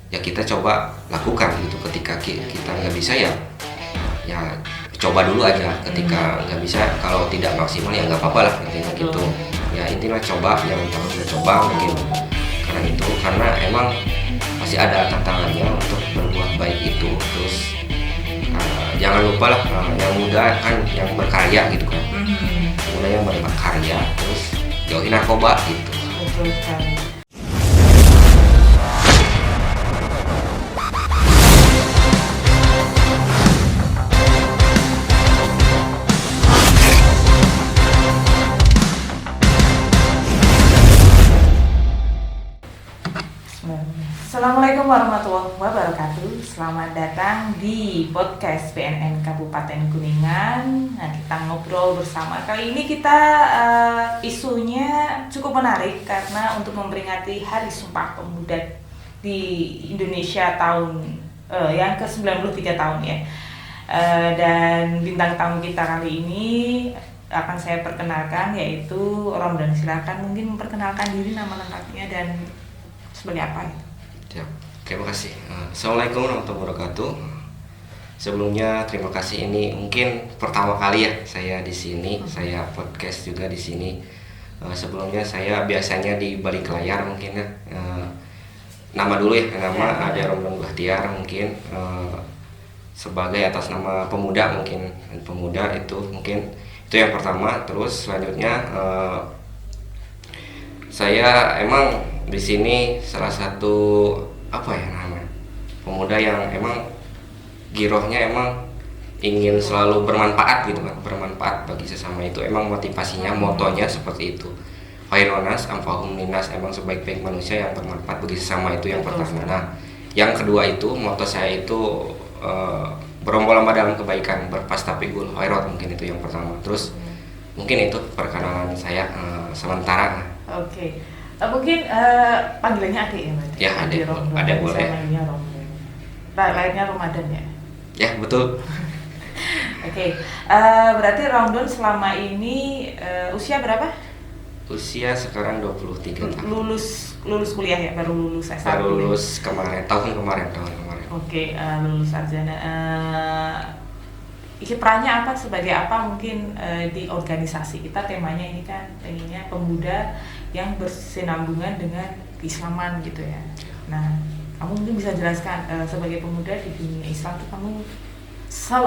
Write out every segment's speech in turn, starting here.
ya kita coba lakukan gitu. Ketika kita nggak bisa ya coba dulu aja. Ketika nggak bisa, kalau tidak maksimal ya nggak apa-apa lah intinya gitu. Ya intinya coba, yang utama kita coba mungkin karena emang masih ada tantangannya untuk berbuat baik itu. Terus jangan lupa lah, yang muda kan yang berkarya gitu kan, muda yang berkarya, terus jauhin narkoba gitu. Betul sekali. Assalamualaikum warahmatullahi wabarakatuh. Selamat datang di podcast BNN Kabupaten Kuningan. Nah, kita ngobrol bersama. Kali ini kita isunya cukup menarik karena untuk memperingati Hari Sumpah Pemuda di Indonesia tahun yang ke-93 tahun ya. Dan bintang tamu kita kali ini akan saya perkenalkan, yaitu Romdan. Silakan mungkin memperkenalkan diri, nama lengkapnya dan sebagai apa itu. Ya, terima kasih. Assalamualaikum warahmatullahi wabarakatuh. Sebelumnya terima kasih, ini mungkin pertama kali ya saya di sini, saya podcast juga di sini. Sebelumnya saya biasanya di balik layar mungkin ya. Nama dulu ya, nama ada Romdan Bahtiar mungkin, sebagai atas nama pemuda mungkin. Pemuda itu mungkin itu yang pertama. Terus selanjutnya saya emang di sini salah satu pemuda yang emang girohnya emang ingin selalu bermanfaat gitu kan, bermanfaat bagi sesama. Itu emang motivasinya, motonya seperti itu. Khairunas anfa'uhum linnas, emang sebaik-baik manusia yang bermanfaat bagi sesama, itu yang pertama. Nah, yang kedua itu moto saya itu berlomba-lomba dalam kebaikan, berfastabiqul khairat, mungkin itu yang pertama. Terus mungkin itu perkenalan saya sementara. Oke. Mungkin panggilannya adik ya berarti? Ya, adik boleh. Lainnya Ramadan ya? Ya, betul. Oke. Berarti Romdan selama ini usia berapa? Usia sekarang 23 tahun. Lulus kuliah ya? Baru lulus S1? Baru lulus tahun kemarin. Oke, lulus sarjana. Perannya apa, sebagai apa mungkin di organisasi kita? Temanya ini kan pengennya pemuda yang bersinambungan dengan keislaman gitu ya. Nah, kamu mungkin bisa jelaskan sebagai pemuda di dunia Islam tuh kamu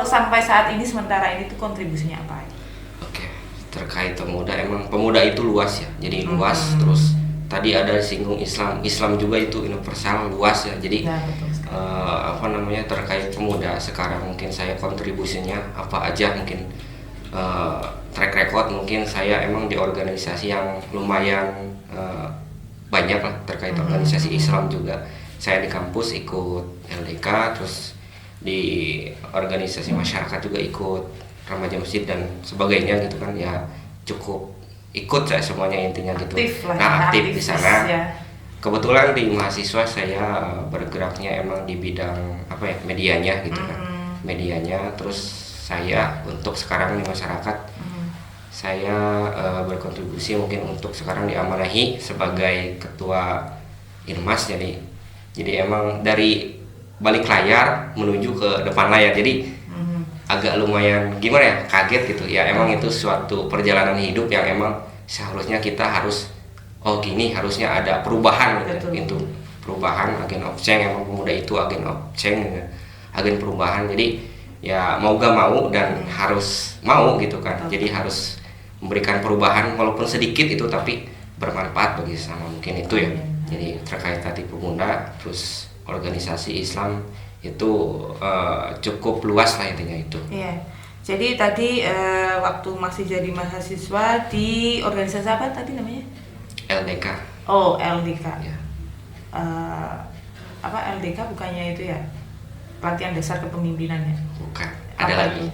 sampai saat ini, sementara ini tuh kontribusinya apa? Oke, terkait pemuda, emang pemuda itu luas ya. Jadi luas. Terus tadi ada singgung Islam juga itu universal, luas ya. Jadi terkait pemuda sekarang mungkin saya kontribusinya apa aja, mungkin track record mungkin saya emang di organisasi yang lumayan banyak lah, terkait organisasi Islam juga. Saya di kampus ikut LDK, terus di organisasi masyarakat juga ikut remaja masjid dan sebagainya gitu kan ya, cukup ikut saya semuanya intinya gitu. Aktif di sana ya. Kebetulan di mahasiswa saya bergeraknya emang di bidang medianya gitu kan, medianya. Terus saya untuk sekarang di masyarakat saya berkontribusi mungkin untuk sekarang diamanahi sebagai ketua Irmas. Jadi emang dari balik layar menuju ke depan layar, jadi agak lumayan gimana ya, kaget gitu ya. Emang itu suatu perjalanan hidup yang emang seharusnya kita harus gini, harusnya ada perubahan gitu. Itu perubahan, agen of change. Emang pemuda itu agen of change gitu. Agen perubahan, jadi ya mau gak mau dan harus mau gitu kan. Jadi harus memberikan perubahan walaupun sedikit itu, tapi bermanfaat bagi sesama, mungkin itu ya. Jadi terkait tadi pemuda, terus organisasi Islam itu cukup luas lah intinya itu. Iya. Jadi tadi waktu masih jadi mahasiswa di organisasi apa tadi namanya? LDK. Oh, LDK. Ya. LDK bukannya itu ya? Pelatihan dasar kepemimpinan ya? Bukan. Ada lagi.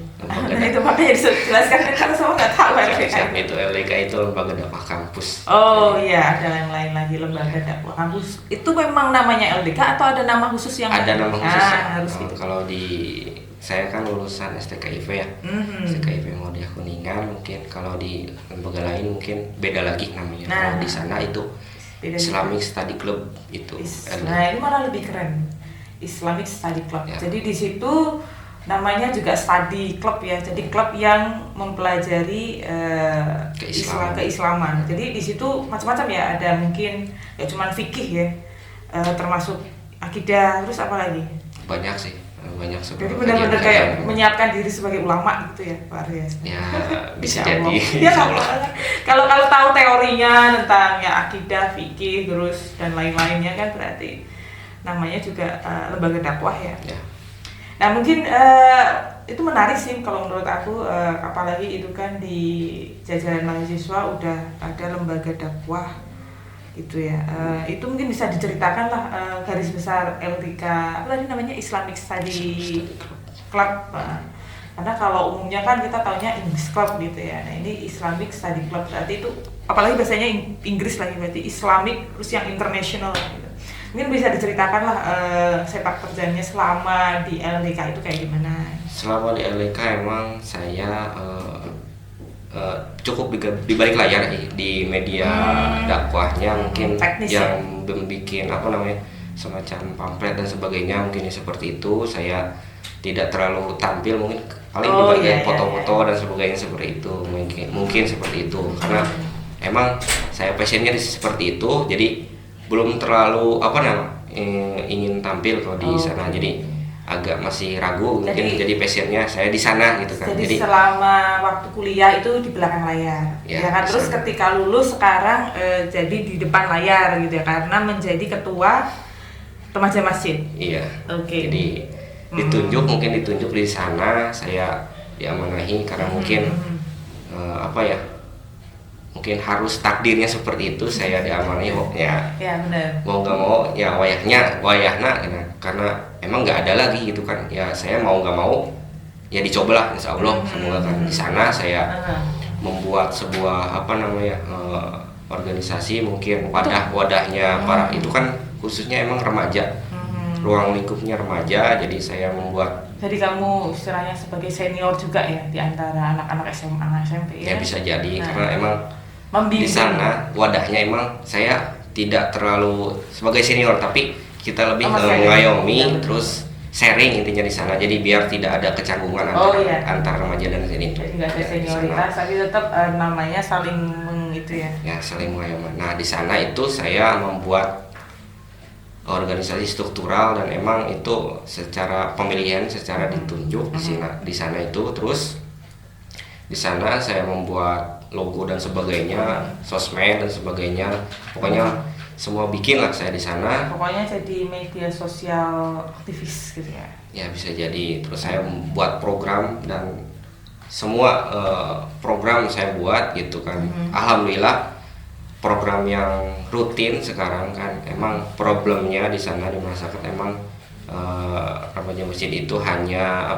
Itu makanya dijelaskan karena semua nggak tahu LDK. Itu LDK itu lembaga dakwah kampus. Oh iya, ada yang lain lagi, lembaga dakwah kampus. Itu memang namanya LDK atau ada nama khusus yang? Ada nama khusus. Harus gitu. Kalau di saya kan lulusan STKIV ya. STKIV Muhammadiyah Kuningan. Mungkin kalau di lembaga lain mungkin beda lagi namanya. Kalau di sana itu Beda Islamic Study Club itu. Nah ini malah lebih keren, Islamic Study Club. Ya. Jadi di situ namanya juga study club ya. Jadi klub yang mempelajari keislaman. Jadi di situ macam-macam ya. Ada mungkin ya cuman fikih ya, termasuk akidah. Terus apa lagi? Banyak sih, banyak. Jadi benar-benar kayak menyiapkan diri sebagai ulama gitu ya, Pak Arya. Ya bisa jadi. Ya, kalau tahu teorinya tentang ya akidah, fikih, terus dan lain-lainnya kan berarti namanya juga lembaga dakwah ya. Nah mungkin itu menarik sih kalau menurut aku, apalagi itu kan di jajaran mahasiswa udah ada lembaga dakwah gitu ya. Itu mungkin bisa diceritakan lah garis besar LTK apa tadi namanya, Islamic Study Club. Karena kalau umumnya kan kita taunya English Club gitu ya. Nah ini Islamic Study Club berarti itu apalagi bahasanya Inggris lagi, berarti Islamic terus yang international gitu. Mungkin bisa diceritakan lah sepak terjangnya selama di LDK itu kayak gimana? Selama di LDK emang saya cukup di balik layar di media dakwahnya mungkin teknis yang bikin apa namanya semacam pamflet dan sebagainya, mungkin seperti itu. Saya tidak terlalu tampil, mungkin paling di bagian foto-foto dan sebagainya seperti itu, mungkin seperti itu karena emang saya passionnya seperti itu, jadi belum terlalu ingin tampil kalau di sana, jadi agak masih ragu mungkin, jadi passionnya saya di sana gitu kan. Jadi selama waktu kuliah itu di belakang layar ya kan, terus ketika lulus sekarang jadi di depan layar gitu ya, karena menjadi ketua remaja masjid. Iya. Jadi mungkin ditunjuk di sana, saya diamanahi karena mungkin mungkin harus takdirnya seperti itu, saya diamanahi ya benar. Mau nggak mau ya wayahna karena emang nggak ada lagi gitu kan ya, saya mau nggak mau ya dicobalah, insya Allah semoga kan di sana saya membuat sebuah organisasi, mungkin wadahnya para itu kan khususnya emang remaja, ruang lingkupnya remaja, jadi saya membuat. Jadi kamu istilahnya sebagai senior juga ya di antara anak-anak SMA SMP ya? Ya bisa jadi karena emang membimbing. Di sana wadahnya emang saya tidak terlalu sebagai senior, tapi kita lebih mengayomi terus sharing intinya di sana, jadi biar tidak ada kecanggungan antar remaja dan sini. Jadi nggak ada senioritas tapi tetap namanya saling saling mengayomi. Nah di sana itu saya membuat organisasi struktural dan emang itu secara pemilihan secara ditunjuk di sana itu. Terus di sana saya membuat logo dan sebagainya, sosmed dan sebagainya, pokoknya semua bikin lah saya di sana. Pokoknya jadi media sosial aktivis gitu ya? Ya bisa jadi. Terus saya membuat program dan semua program saya buat gitu kan. Alhamdulillah program yang rutin sekarang kan emang problemnya di sana di masyarakat emang remaja masjid itu hanya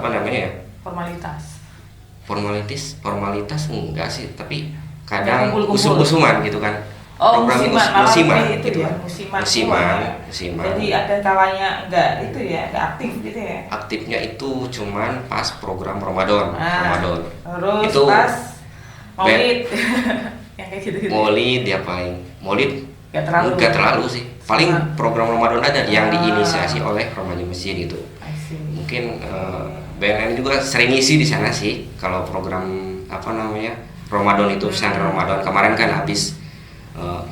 formalitas enggak sih, tapi kadang usum-usuman gitu kan. Musiman gitu kan. Musiman. Jadi ada kalanya enggak aktif gitu ya. Aktifnya itu cuman pas program Ramadan. Terus itu pas Maulid. Yang kayak gitu. Maulid ya paling. Maulid enggak terlalu sih. Paling program Ramadan aja yang diinisiasi oleh remaja masjid itu. Mungkin BNN juga sering ngisi di sana sih kalau program Ramadan itu, pesantren Ramadan kemarin kan habis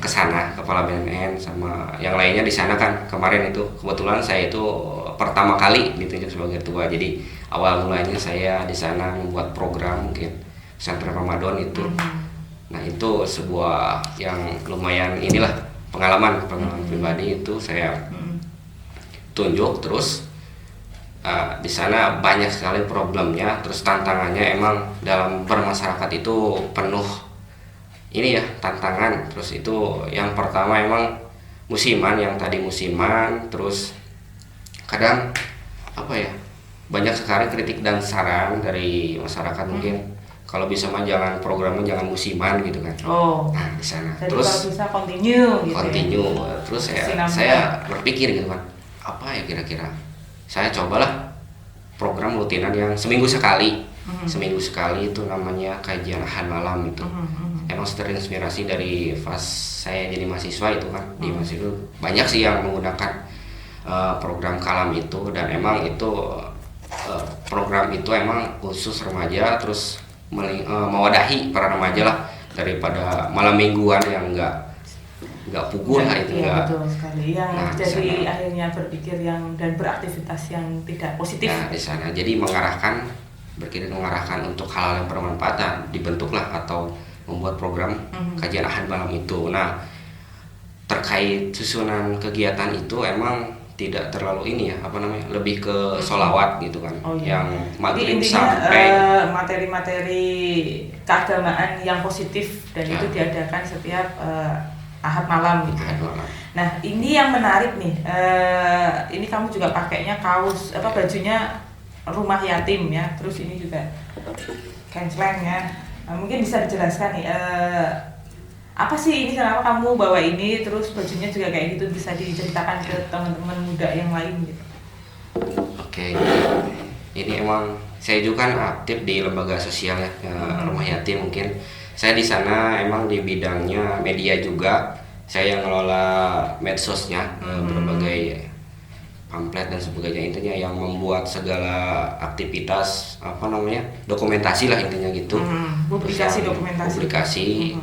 ke sana kepala BNN sama yang lainnya di sana kan kemarin itu, kebetulan saya itu pertama kali ditunjuk sebagai ketua, jadi awal mulanya saya di sana membuat program mungkin pesantren Ramadan itu. Nah itu sebuah yang lumayan pengalaman pribadi itu saya tunjuk. Terus di sana banyak sekali problemnya, terus tantangannya emang dalam bermasyarakat itu penuh tantangan. Terus itu yang pertama emang musiman, terus kadang banyak sekali kritik dan saran dari masyarakat, mungkin kalau bisa mah jangan programnya jangan musiman gitu kan. Nah di sana terus kalau bisa continue terus saya berpikir gitu kan, apa ya kira-kira saya cobalah program rutinan yang seminggu sekali seminggu sekali itu namanya kajian ahad malam itu. Emang terinspirasi dari pas saya jadi mahasiswa itu kan, di mahasiswa itu banyak sih yang menggunakan program kalam itu, dan emang itu program itu emang khusus remaja, terus mewadahi para remaja lah, daripada malam mingguan yang nggak puguh lah itu. Iya, betul sekali. Yang Nah, jadi disana, akhirnya berpikir dan beraktivitas yang tidak positif. nah di sana jadi mengarahkan untuk hal-hal yang bermanfaat, dibentuklah atau membuat program kajian ahad malam itu. Nah, terkait susunan kegiatan itu emang tidak terlalu ini ya, lebih ke sholawat gitu kan. Oh, iya. Yang maghrib Jadi intinya sampai materi-materi keagamaan yang positif, dan itu diadakan setiap ahad malam gitu. ahad malam. Nah, ini yang menarik nih. Ini kamu juga pakainya kaos bajunya rumah yatim ya. Terus ini juga kenceleng ya. Nah, mungkin bisa dijelaskan nih, apa sih ini, kenapa kamu bawa ini, terus bajunya juga kayak gitu, bisa diceritakan ke teman-teman muda yang lain gitu. Oke, ini emang saya juga kan aktif di lembaga sosial ya, rumah yatim. Mungkin saya di sana emang di bidangnya media juga. Saya yang ngelola medsosnya, berbagai pamflet dan sebagainya, intinya yang membuat segala aktivitas dokumentasi lah intinya gitu. Publikasi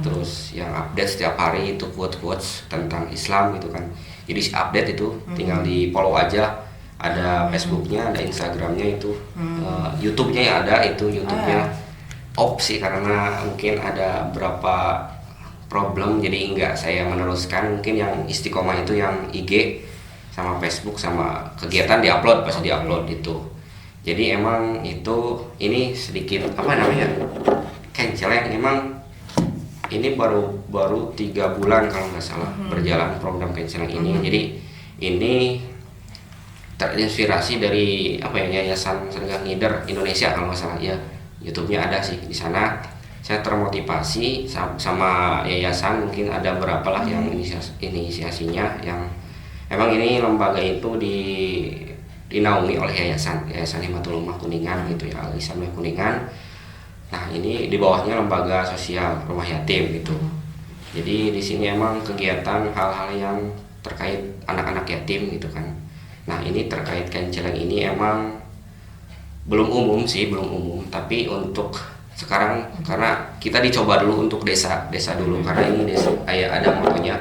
terus yang update setiap hari itu quotes tentang Islam gitu kan. Jadi update itu tinggal di follow aja, ada Facebooknya, ada Instagramnya itu, YouTube-nya ya ada, itu YouTube-nya off sih karena mungkin ada berapa problem, jadi enggak saya meneruskan. Mungkin yang istiqomah itu yang IG sama Facebook sama kegiatan diupload, pasti diupload itu. Jadi emang ini sedikit kenceleng. Emang ini baru 3 bulan kalau nggak salah berjalan program kenceleng ini. Jadi ini terinspirasi dari Yayasan Sedekah Ngider Indonesia kalau nggak salah ya. YouTube-nya ada sih di sana. Saya termotivasi sama yayasan, mungkin ada berapa lah yang inisiasinya, yang emang ini lembaga itu dinaungi oleh Yayasan Himatul Ummah Kuningan gitu ya, Al-Islamiyah Kuningan. Nah, ini di bawahnya lembaga sosial rumah yatim gitu. Jadi di sini emang kegiatan hal-hal yang terkait anak-anak yatim gitu kan. Nah, ini terkait kenceleng ini emang belum umum, tapi untuk sekarang karena kita dicoba dulu untuk desa dulu, karena ini desa ada motonya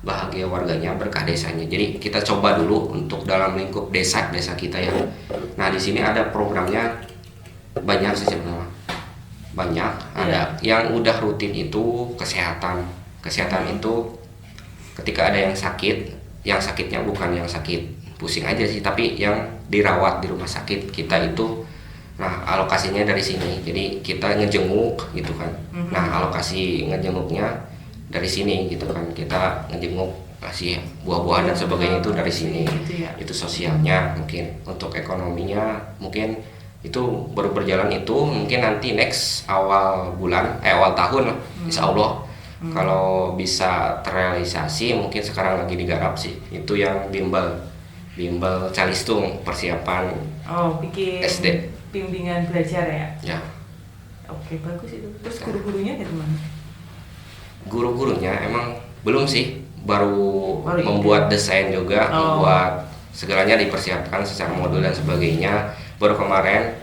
bahagia warganya berkah desanya. Jadi kita coba dulu untuk dalam lingkup desa kita ya. Nah, di sini ada programnya banyak sih sebenarnya. Banyak, ada yang udah rutin itu kesehatan itu ketika ada yang sakit, yang sakitnya bukan yang sakit pusing aja sih, tapi yang dirawat di rumah sakit kita itu. Nah, alokasinya dari sini, jadi kita ngejenguk gitu kan. Nah, alokasi ngejenguknya dari sini gitu kan, kita ngejenguk, kasih buah-buahan dan sebagainya itu dari sini. Itu sosialnya. Mungkin untuk ekonominya mungkin itu baru berjalan, itu mungkin nanti next awal tahun lah, insya Allah. Kalau bisa terrealisasi, mungkin sekarang lagi digarap sih, itu yang bimbel calistung, persiapan bikin SD, bimbingan belajar ya. Ya. Oke, bagus itu. Terus guru-gurunya dari mana? Guru-gurunya emang belum sih, baru membuat desain juga, membuat segalanya dipersiapkan secara modul dan sebagainya. Baru kemarin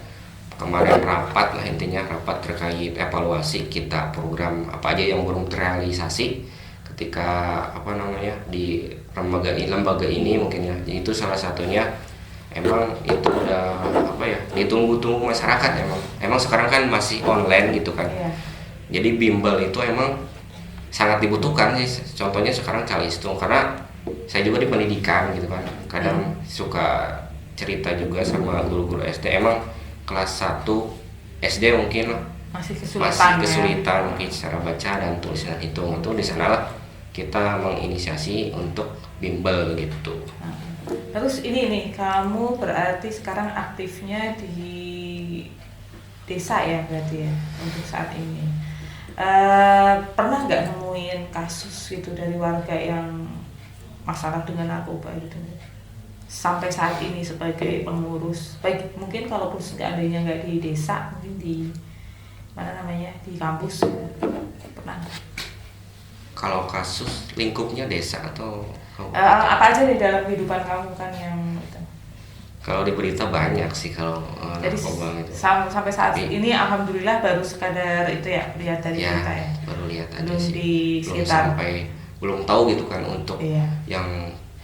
rapat lah, intinya rapat terkait evaluasi kita program apa aja yang belum terrealisasi ketika di lembaga ini mungkin ya. Jadi itu salah satunya. Emang itu udah ditunggu-tunggu masyarakat. Emang sekarang kan masih online gitu kan. Jadi bimbel itu emang sangat dibutuhkan sih. Contohnya sekarang calistung, karena saya juga di pendidikan gitu kan, kadang suka cerita juga sama guru-guru SD. Emang kelas 1 SD mungkin masih kesulitan mungkin secara baca dan tulisan hitung. Itu di sanalah kita menginisiasi untuk bimbel gitu. Terus ini nih, kamu berarti sekarang aktifnya di desa ya berarti ya untuk saat ini. Pernah nggak nemuin kasus gitu dari warga yang masalah dengan narkoba gitu? sampai saat ini sebagai pengurus, baik mungkin kalaupun seandainya nggak di desa, mungkin di mana namanya, di kampus pernah nggak? Kalau kasus lingkupnya desa atau Apa aja di dalam kehidupan kamu kan yang itu. kalau di berita banyak sih kalau Jadi narkoba itu. sampai saat ini alhamdulillah baru sekadar itu ya, lihat dari Ya, berita ya. baru lihat aja Belum sih. di Belum sekitar. sampai, belum tahu gitu kan untuk Iya. yang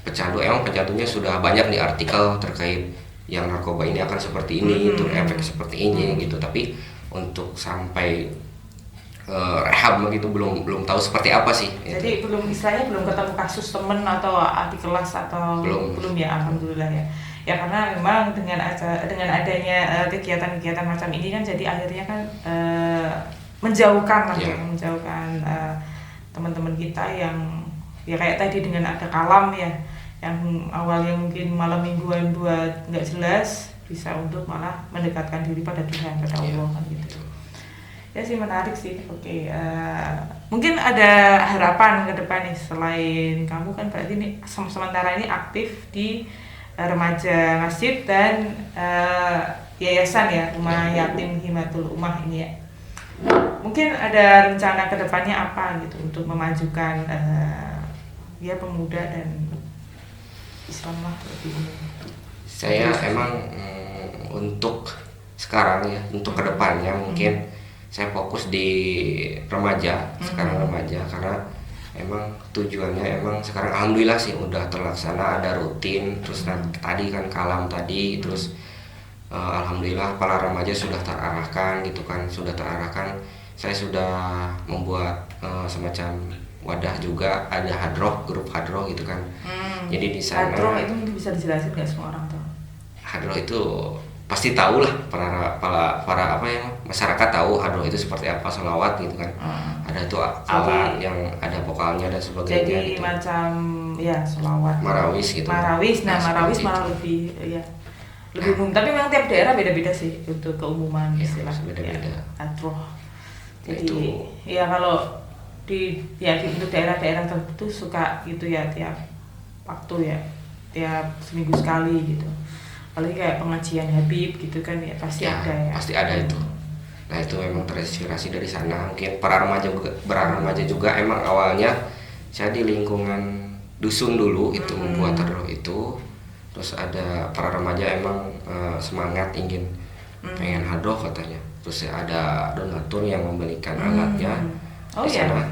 pecandu. Emang pecandunya sudah banyak di artikel terkait yang narkoba ini akan seperti ini, gitu, efek seperti ini gitu. Tapi untuk sampai rehab begitu belum tahu seperti apa sih. Jadi belum, istilahnya belum ketemu kasus temen atau adik kelas atau Belum ya, alhamdulillah ya. Ya karena memang dengan adanya kegiatan-kegiatan macam ini kan jadi akhirnya kan menjauhkan lah Ya. ya, menjauhkan teman-teman kita yang ya kayak tadi dengan ada kalam ya, yang awalnya mungkin malam mingguan buat nggak jelas, bisa untuk malah mendekatkan diri pada Tuhan, pada Allah kan gitu. Ya sih, menarik sih. Oke, mungkin ada harapan ke depan nih selain kamu kan berarti ini sementara ini aktif di remaja masjid dan yayasan ya, Rumah Yatim Himatul Ummah ini ya. Mungkin ada rencana ke depannya apa gitu untuk memajukan ya pemuda dan Islam lah lebih umum. Saya emang untuk sekarang ya, untuk kedepannya mungkin saya fokus di remaja, sekarang remaja, karena emang tujuannya emang sekarang alhamdulillah sih udah terlaksana, ada rutin, terus tadi kan kalam tadi, terus alhamdulillah para remaja sudah terarahkan gitu kan, sudah terarahkan. Saya sudah membuat semacam wadah juga, ada hadroh, grup hadroh gitu kan. Jadi di sana Hadroh itu mungkin bisa dijelasin nggak semua orang tahu? hadroh itu pasti tahu lah, para apa ya, masyarakat tahu hadroh itu seperti apa, sholawat gitu kan. Ada itu alat yang ada vokalnya dan sebagainya. Jadi gitu. macam ya sholawat. Marawis gitu. Marawis, nah marawis seperti malah itu. lebih ya lebih umum. Tapi memang tiap daerah beda-beda sih untuk keumuman Ya, istilah. beda-beda. Ya, hadroh. Nah, Jadi itu. ya kalau untuk daerah-daerah tertentu suka gitu ya, tiap waktu ya, tiap seminggu sekali gitu. Apalagi kayak pengajian Habib gitu kan ya pasti Ya, ada ya. pasti ada itu. Nah itu memang terinspirasi dari sana. Mungkin para remaja juga emang awalnya saya di lingkungan dusun dulu itu membuat hadroh itu. Terus ada para remaja emang semangat ingin pengen hadroh katanya. Terus ada donatur yang membelikan alatnya. Oh Di ya. sana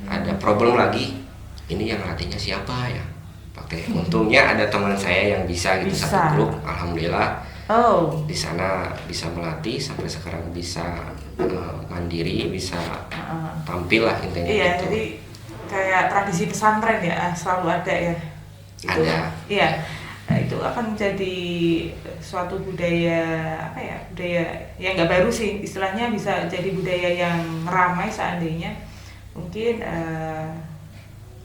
ada problem lagi. Ini yang latihnya siapa ya? Pakai. Untungnya ada teman saya yang bisa gitu, Bisa. satu grup. Alhamdulillah. Oh. Di sana bisa melatih sampai sekarang bisa mandiri, bisa tampil lah intinya. Iya, gitu. jadi kayak tradisi pesantren ya selalu ada ya. Itu, Ada. Iya. Nah, itu akan menjadi suatu budaya apa ya? Budaya yang nggak baru sih, istilahnya bisa jadi budaya yang ramai seandainya mungkin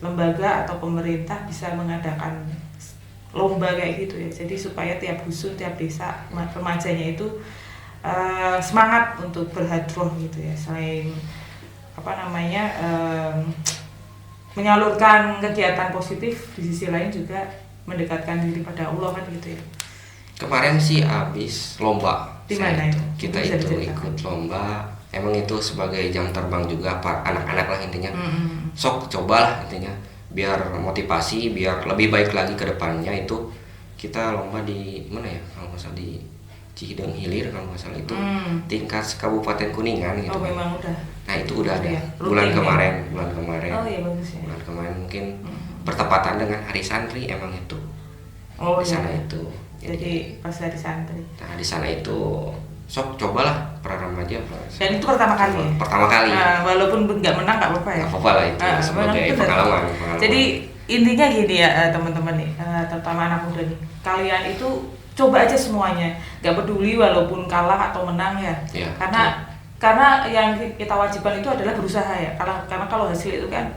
lembaga atau pemerintah bisa mengadakan lomba kayak gitu ya. Jadi supaya tiap dusun, tiap desa remajanya itu semangat untuk berhadroh gitu ya. Selain apa namanya menyalurkan kegiatan positif, di sisi lain juga mendekatkan diri pada Allah kan gitu ya. Kemarin sih habis lomba. Di mana itu? Kita Bisa itu diceritakan. ikut lomba. Emang itu sebagai jam terbang juga anak-anak lah intinya. Sok cobalah intinya biar motivasi, biar lebih baik lagi ke depannya. Itu kita lomba di mana ya? Kalau nggak salah di Cihideng Hilir kalau nggak salah itu tingkat Kabupaten Kuningan gitu. Oh memang udah. Nah itu udah ada Ya, bulan rutin ya? kemarin. Oh iya bagus ya. Bulan kemarin mungkin bertepatan dengan hari santri emang itu. Oh Di sana iya. itu. Jadi pas dari santri. Nah di sana itu sok cobalah para remaja. Dan itu pertama kali ya? Pertama kali. Walaupun nggak menang nggak apa-apa ya? Nggak apa-apa lah itu sebagai menang itu pengalaman. Jadi intinya gini ya teman-teman nih, terutama anak muda nih, kalian itu coba aja semuanya, nggak peduli walaupun kalah atau menang ya. Ya, Karena yang kita wajibkan itu adalah berusaha ya. Karena kalau hasil itu kan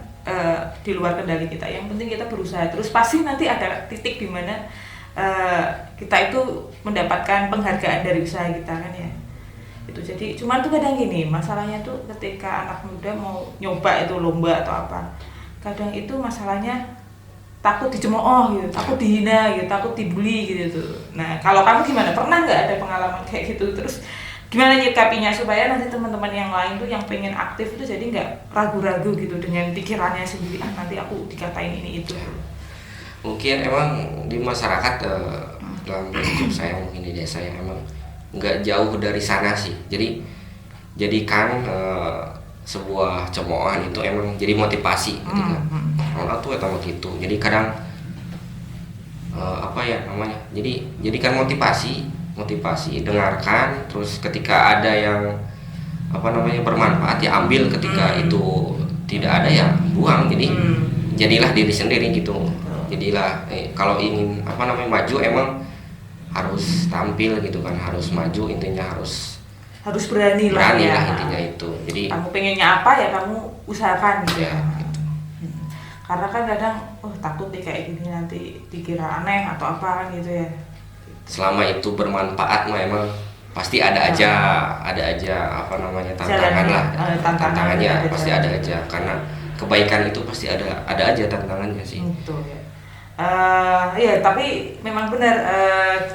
di luar kendali kita. Yang penting kita berusaha. Terus pasti nanti ada titik di mana kita itu mendapatkan penghargaan dari usaha kita kan ya. Itu jadi cuman tuh kadang gini, masalahnya tuh ketika anak muda mau nyoba itu lomba atau apa, kadang itu masalahnya takut dicemooh gitu, takut dihina gitu, takut dibully gitu tuh. Nah kalau kamu gimana, pernah nggak ada pengalaman kayak gitu? Terus gimana nyikapinya supaya nanti teman-teman yang lain tuh yang pengen aktif itu jadi nggak ragu-ragu gitu dengan pikirannya sendiri, nanti aku dikatain ini itu. Mungkin emang di masyarakat dalam lingkup saya mungkin di desa yang emang nggak jauh dari sana sih. Jadi jadikan sebuah cemoohan itu emang jadi motivasi ketika orang tuh atau gitu. Jadi kadang apa ya namanya? Jadi jadikan motivasi, dengarkan, terus ketika ada yang apa namanya bermanfaat ya ambil, ketika itu tidak ada ya buang. Jadi jadilah diri sendiri gitu. Jadilah kalau ingin apa namanya maju emang harus tampil gitu kan, harus maju, intinya harus berani lah ya. Intinya itu. Jadi kamu pengennya apa ya kamu usahakan gitu ya. Gitu. Karena kan kadang takut nih kayak gini nanti dikira aneh atau apa kan gitu ya. Selama itu bermanfaat mah emang pasti ada aja apa namanya tantangan lah. Tantangannya pasti ada aja, karena kebaikan itu pasti ada aja tantangannya sih. Betul ya. Ya tapi memang benar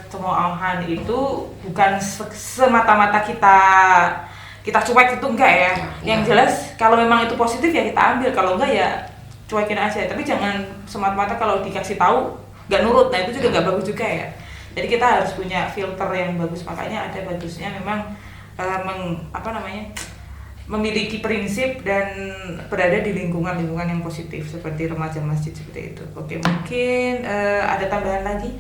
cemoohan itu bukan semata-mata kita cuek itu enggak ya. Yang jelas kalau memang itu positif ya kita ambil, kalau enggak ya cuekin aja. Tapi jangan semata-mata kalau dikasih tahu nggak nurut, nah itu juga nggak bagus juga ya. Jadi kita harus punya filter yang bagus, makanya ada bagusnya memang memiliki prinsip dan berada di lingkungan yang positif seperti remaja masjid seperti itu. Oke, mungkin ada tambahan lagi?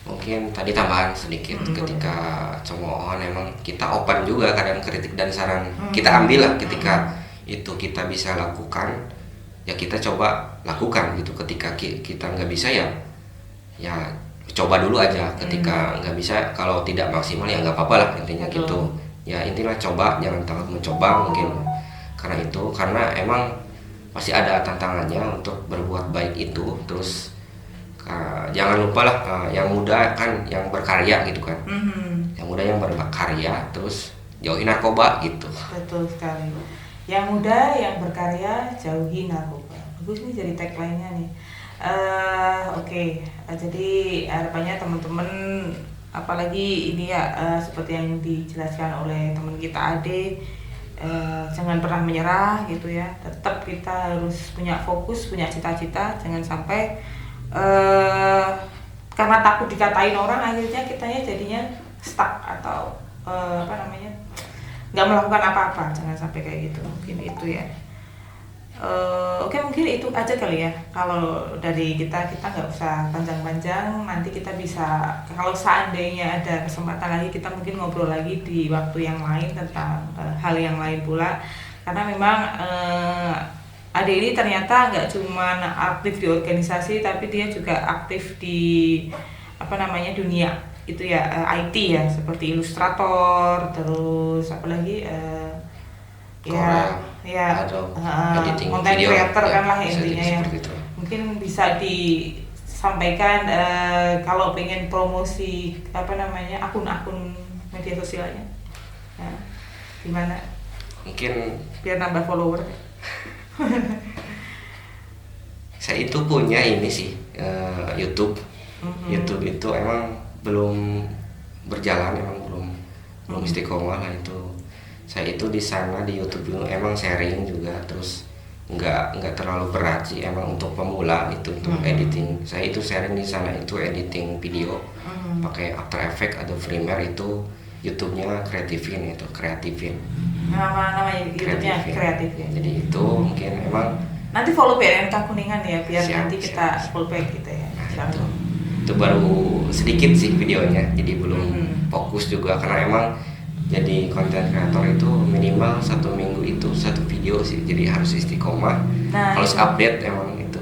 Mungkin tadi tambahan sedikit, ketika cemoohan emang kita open juga kadang kritik dan saran kita ambil lah, ketika itu kita bisa lakukan ya kita coba lakukan gitu. Ketika kita nggak bisa ya coba dulu aja, ketika nggak bisa, kalau tidak maksimal ya nggak apa-apa lah, intinya gitu ya. Intinya coba, jangan takut mencoba mungkin, karena emang pasti ada tantangannya untuk berbuat baik itu. Terus jangan lupa lah yang muda kan yang berkarya gitu kan, yang muda yang berkarya, terus jauhi narkoba gitu. Betul sekali, yang muda yang berkarya jauhi narkoba. Bagus nih jadi tagline-nya nih. Oke. Jadi harapannya teman-teman, apalagi ini ya seperti yang dijelaskan oleh teman kita Ade, jangan pernah menyerah gitu ya. Tetap kita harus punya fokus, punya cita-cita, jangan sampai karena takut dikatain orang akhirnya kitanya jadinya stuck atau nggak melakukan apa-apa. Jangan sampai kayak gitu, mungkin itu ya. Oke, mungkin itu aja kali ya. Kalau dari kita nggak usah panjang-panjang. Nanti kita bisa, kalau seandainya ada kesempatan lagi, kita mungkin ngobrol lagi di waktu yang lain tentang hal yang lain pula. Karena memang Ade ini ternyata nggak cuma aktif di organisasi, tapi dia juga aktif di dunia itu ya, IT ya, seperti ilustrator, terus apalagi editing content video, creator kan lah bisa intinya ya. Mungkin bisa disampaikan kalau pengen promosi akun-akun media sosialnya, gimana? Mungkin Biar nambah follower. Saya itu punya ini sih YouTube. YouTube itu emang belum berjalan, emang belum istiqomah lah itu. Saya itu di sana di YouTube itu emang sharing juga, terus nggak terlalu berat sih, emang untuk pemula itu untuk editing. Saya itu sharing di sana itu editing video pakai After Effects atau Premiere, itu YouTube-nya kreatifin. Nama YouTube-nya kreatifin. Jadi itu mungkin emang nanti follow PNNK Kuningan ya, biar nanti kita siap. follow back gitu ya. Itu baru sedikit sih videonya, jadi belum fokus juga, karena emang jadi konten kreator itu minimal 1 minggu itu 1 video sih, jadi harus istiqomah, harus update emang itu.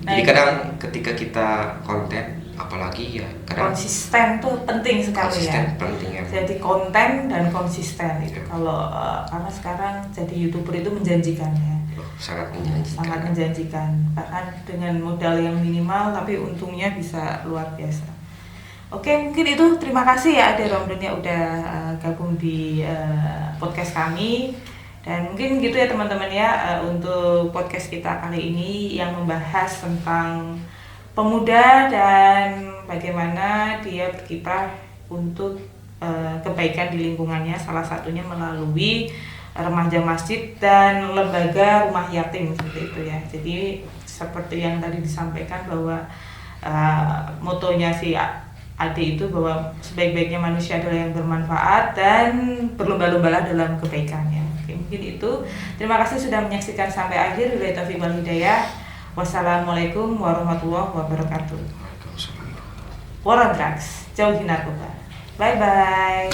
Jadi kadang ketika kita konten, apalagi ya kadang konsisten tuh penting sekali ya. Penting ya. Jadi konten dan konsisten itu kalau karena sekarang jadi YouTuber itu menjanjikan ya. Sangat menjanjikan, bahkan dengan modal yang minimal tapi untungnya bisa luar biasa. Oke, mungkin itu. Terima kasih ya Ade Romdon ya udah gabung di podcast kami, Dan mungkin gitu ya teman-teman ya, untuk podcast kita kali ini yang membahas tentang pemuda dan bagaimana dia berkiprah untuk kebaikan di lingkungannya, salah satunya melalui remaja masjid dan lembaga rumah yatim seperti itu ya. Jadi seperti yang tadi disampaikan bahwa motonya si Ade itu bahwa sebaik-baiknya manusia adalah yang bermanfaat dan berlomba-lombalah dalam kebaikannya. Oke, mungkin itu. Terima kasih sudah menyaksikan sampai akhir. Wabillahi taufiq wal hidayah. Wassalamualaikum warahmatullahi wabarakatuh. War on drugs, jauhi narkoba. Bye bye.